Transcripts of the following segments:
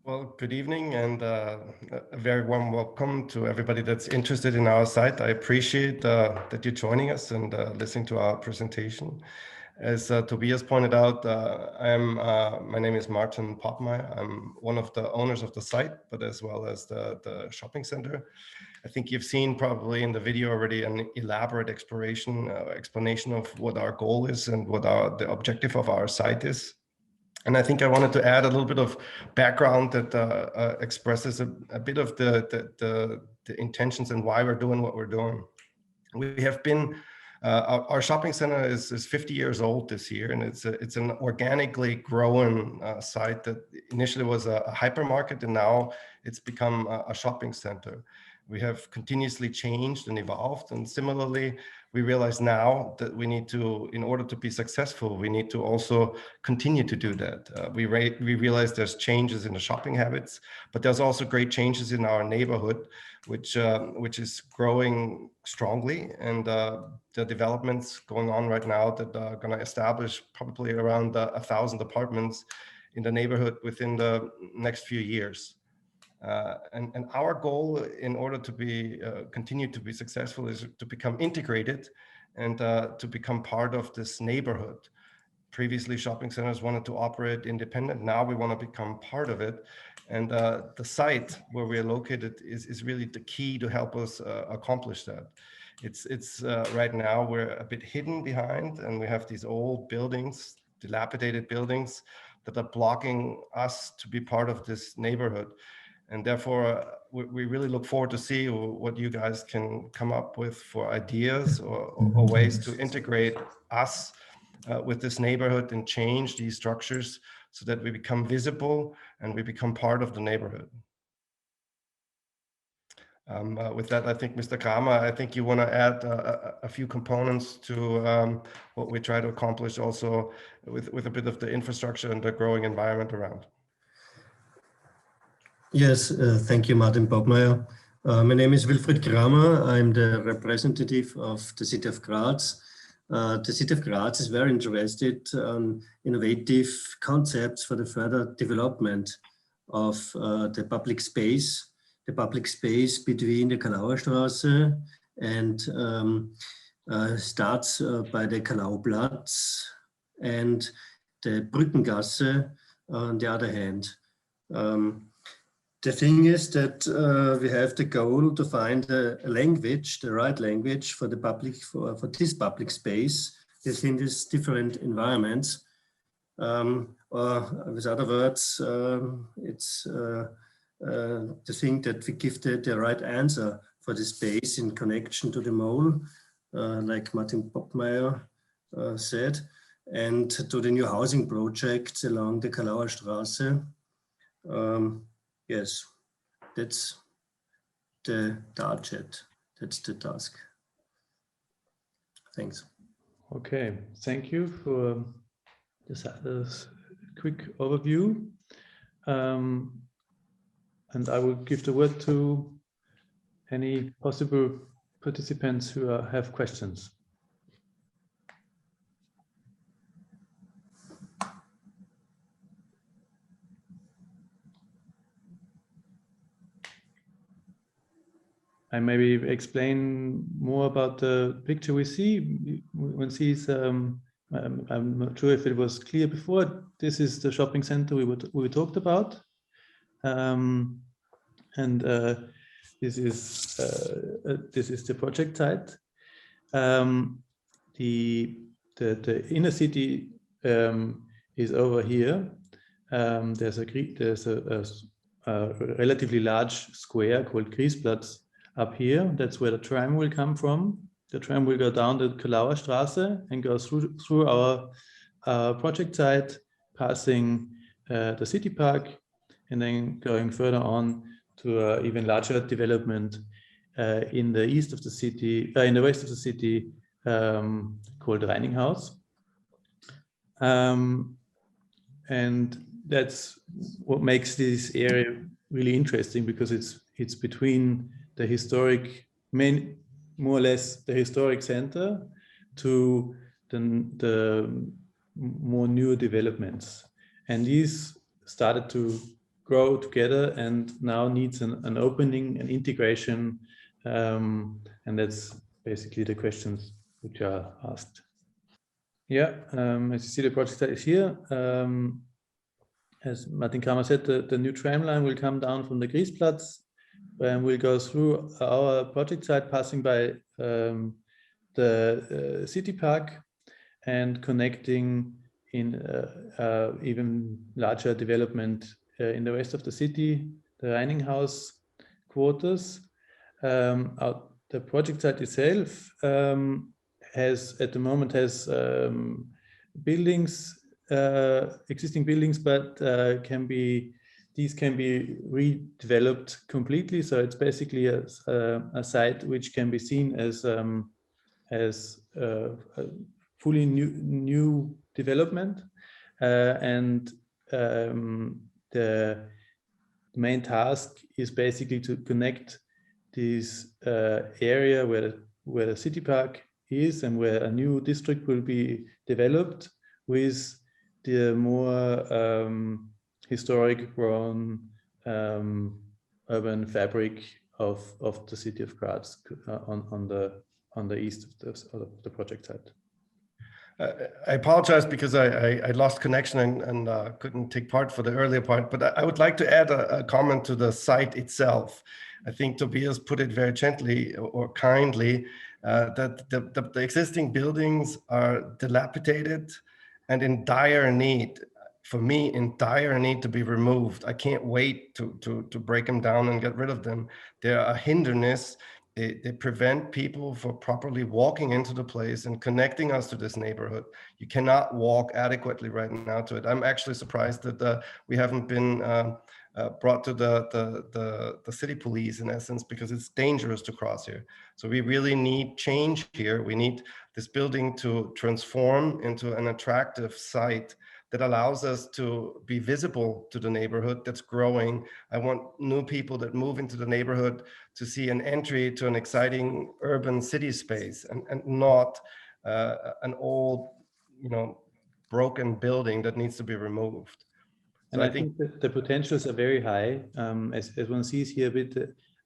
Well, good evening and a very warm welcome to everybody that's interested in our site. I appreciate that you're joining us and listening to our presentation. As Tobias pointed out, my name is Martin Poppmeyer. I'm one of the owners of the site, but as well as the shopping center. I think you've seen probably in the video already an elaborate explanation of what our goal is and what the objective of our site is. And I think I wanted to add a little bit of background that expresses a bit of the intentions and why we're doing what we're doing. We have been, our shopping center is 50 years old this year, and it's an organically growing site that initially was a hypermarket, and now it's become a shopping center. We have continuously changed and evolved, and similarly, we realize now that we need to, in order to be successful, we need to also continue to do that. We realize there's changes in the shopping habits, but there's also great changes in our neighborhood, which is growing strongly, and the developments going on right now that are going to establish probably around 1,000 apartments in the neighborhood within the next few years. And our goal, in order to be continue to be successful, is to become integrated and to become part of this neighborhood. Previously, shopping centers wanted to operate independent. Now we want to become part of it. And the site where we are located is really the key to help us accomplish that. It's right now we're a bit hidden behind, and we have these old buildings, dilapidated buildings, that are blocking us to be part of this neighborhood. And therefore, we really look forward to see what you guys can come up with for ideas or ways to integrate us with this neighborhood and change these structures so that we become visible and we become part of the neighborhood. With that, I think, Mr. Kramer, I think you want to add a few components to what we try to accomplish also with a bit of the infrastructure and the growing environment around. Yes, thank you, Martin Poppmeyer. My name is Wilfried Kramer. I'm the representative of the city of Graz. The city of Graz is very interested in innovative concepts for the further development of the public space between the Kalauerstraße and starts by the Kalauplatz and the Brückengasse on the other hand. The thing is that we have the goal to find a language, the right language for the public, for this public space within these different environments. Or with other words, it's the thing that we give the right answer for the space in connection to the mall, like Martin Poppmeyer said, and to the new housing projects along the Kalauerstraße. Yes, that's the target, that's the task. Thanks. Okay, thank you for this quick overview. And I will give the word to any possible participants who have questions. I maybe explain more about the picture we see. One sees, I'm not sure if it was clear before, this is the shopping center we talked about. This is the project site. The inner city is over here. There's a relatively large square called GRAZ up here. That's where the tram will come from. The tram will go down the Kalauerstraße and go through our project site, passing the city park, and then going further on to an even larger development in the east of the city, in the west of the city, called Reininghaus. And that's what makes this area really interesting, because it's between the historic, more or less the historic center, to the more new developments. And these started to grow together and now needs an opening, an integration, and that's basically the questions which are asked. Yeah, as you see, the project site is here. As Martin Kramer said, the new tram line will come down from the GRAZ and will go through our project site, passing by the city park and connecting in even larger development in the rest of the city, the Reininghaus quarters. The project site itself has, at the moment, buildings, existing buildings, but these can be redeveloped completely. So it's basically a site which can be seen as fully new development, and the main task is basically to connect this area where the city park is and where a new district will be developed with the more historic grown urban fabric of the city of Graz on the east of the project site. I apologize because I lost connection and couldn't take part for the earlier part, but I would like to add a comment to the site itself. I think Tobias put it very gently or kindly, that the existing buildings are dilapidated and in dire need, for me, in dire need to be removed. I can't wait to break them down and get rid of them. They're a hindrance. They prevent people from properly walking into the place and connecting us to this neighborhood. You cannot walk adequately right now to it. I'm actually surprised that we haven't been brought to the city police, in essence, because it's dangerous to cross here. So we really need change here. We need this building to transform into an attractive site that allows us to be visible to the neighborhood that's growing. I want new people that move into the neighborhood to see an entry to an exciting urban city space, and not an old, broken building that needs to be removed. And I think that the potentials are very high. As one sees here a bit,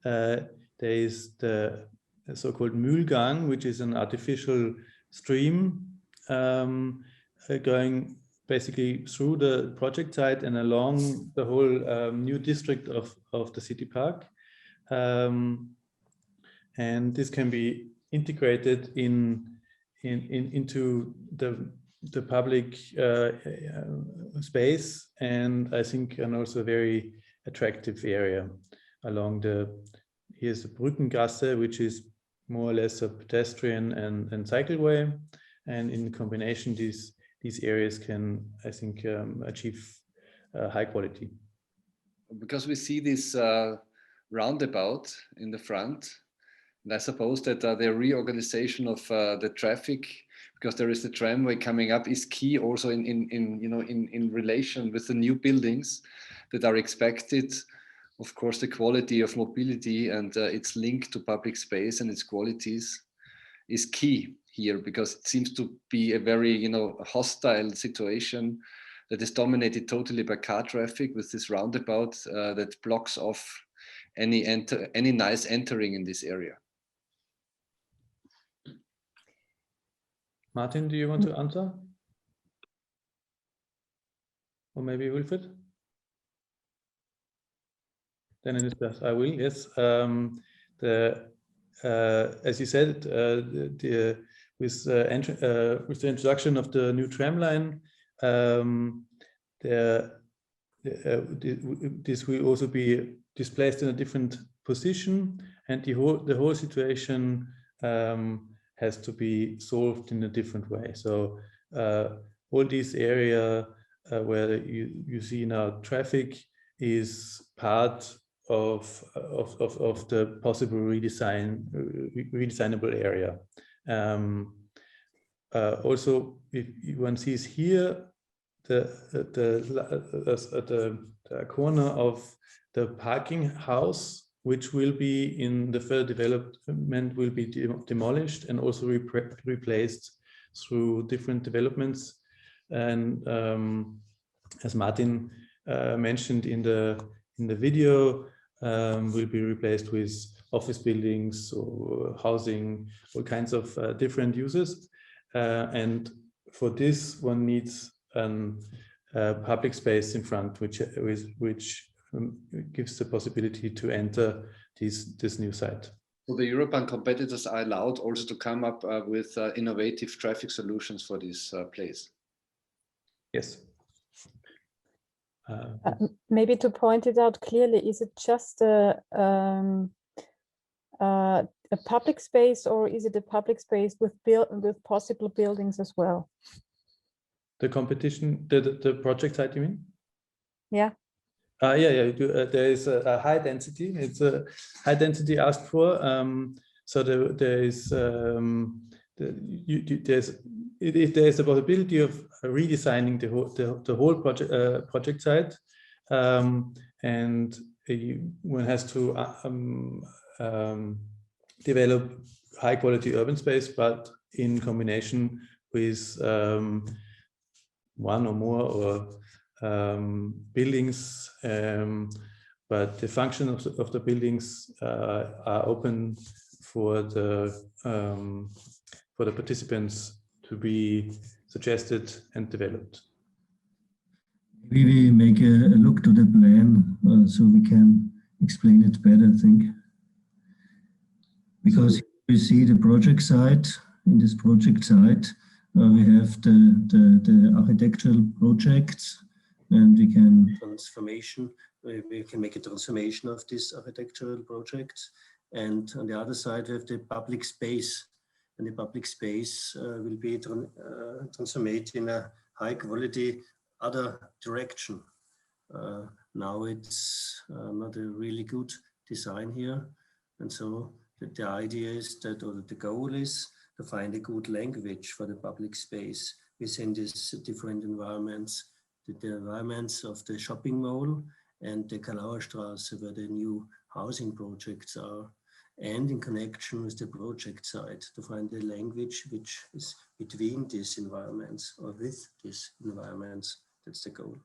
there is the so-called Mühlgang, which is an artificial stream going basically through the project site and along the whole new district of the city park. And this can be integrated into the public space, and I think also a very attractive area along here's the Brückengasse, which is more or less a pedestrian and cycleway, and in combination these areas can, I think, achieve high quality. Because we see this roundabout in the front, and I suppose that the reorganization of the traffic, because there is the tramway coming up, is key also in relation with the new buildings that are expected. Of course, the quality of mobility and its link to public space and its qualities is key here, because it seems to be a very hostile situation that is dominated totally by car traffic, with this roundabout that blocks off any nice entering in this area. Martin, do you want to answer? Or maybe Wilfried? Then in this case, I will. Yes. As you said, with the introduction of the new tram line, this will also be displaced in a different position, and the whole situation has to be solved in a different way. So all this area where you see now traffic is part of the possible redesignable area. Also, if one sees here the corner of the parking house, which will be in the further development, will be demolished and also replaced through different developments. And as Martin mentioned in the video will be replaced with office buildings or housing, all kinds of different uses. And for this, one needs a public space in front, which gives the possibility to enter this new site. So the European competitors are allowed also to come up with innovative traffic solutions for this place. Yes. Maybe to point it out clearly, is it just a public space, or is it a public space with possible buildings as well? The competition, the project site, you mean? Yeah. Yeah. There is a high density. It's a high density asked for. So there is there's a possibility of redesigning the whole project site, and one has to develop high quality urban space, but in combination with one or more buildings, but the function of the buildings are open for the participants to be suggested and developed. Maybe we make a look to the plan so we can explain it better, I think. Because we see the project site. In this project site, we have the architectural projects, and we can make a transformation of this architectural project. And on the other side, we have the public space, and the public space will be transformed in a high quality other direction. Now it's not a really good design here, and so the idea is that, or the goal is to find a good language for the public space within these different environments, the environments of the shopping mall and the Kalauerstraße, where the new housing projects are, and in connection with the project site, to find a language which is between these environments or with these environments. That's the goal.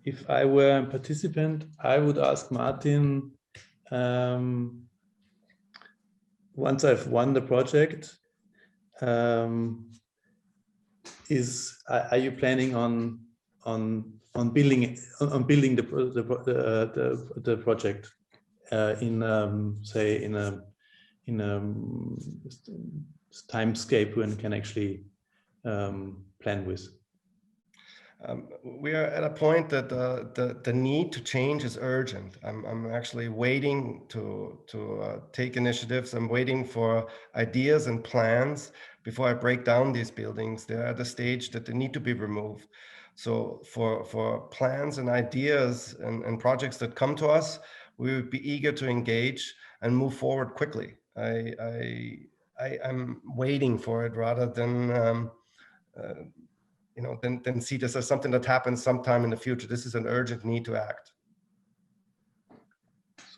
If I were a participant, I would ask Martin, once I've won the project, are you planning on building the project say in a timescape when can actually plan with? We are at a point that the need to change is urgent. I'm actually waiting to take initiatives. I'm waiting for ideas and plans before I break down these buildings. They're at a stage that they need to be removed. So for plans and ideas and projects that come to us, we would be eager to engage and move forward quickly. I'm waiting for it rather than then see this as something that happens sometime in the future. This is an urgent need to act.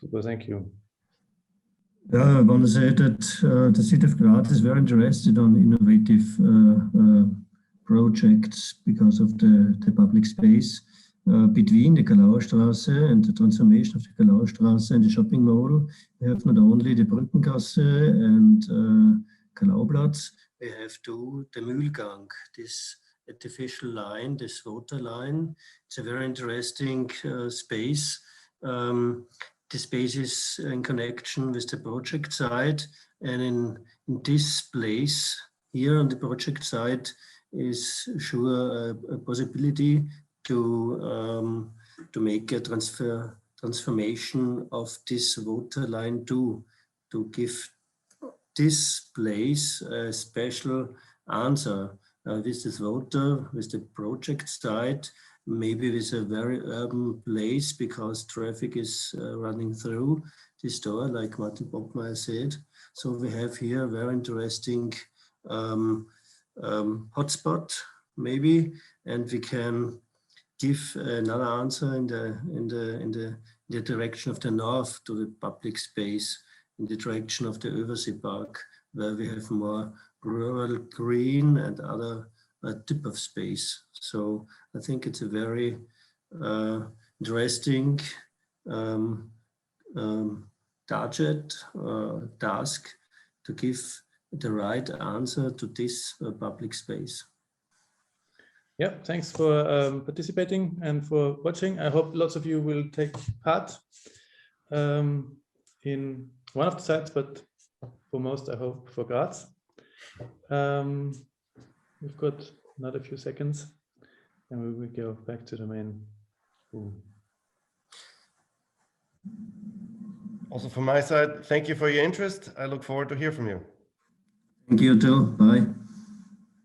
Super, thank you. Yeah, I want to say that the city of Graz is very interested on innovative projects because of the public space between the Kalauerstraße and the transformation of the Kalauerstraße and the shopping mall. We have not only the Brückengasse and Kalauplatz, we have too the Mühlgang, this artificial line, this water line. It's a very interesting space. The space is in connection with the project site, and in this place here on the project site is sure a possibility to make a transformation of this water line to give this place a special answer. With this water, with the project site, maybe with a very urban place because traffic is running through this door, like Martin Bockmeier said. So we have here a very interesting hotspot, maybe, and we can give another answer in the direction of the north to the public space, in the direction of the Oversee Park, where we have more rural green and other type of space. So I think it's a very interesting task to give the right answer to this public space. Yeah, thanks for participating and for watching. I hope lots of you will take part in one of the sites, but for most, I hope for GRAZ. We've got another few seconds and we will go back to the main room. Also from my side, thank you for your interest. I look forward to hear from you. Thank you too. Bye.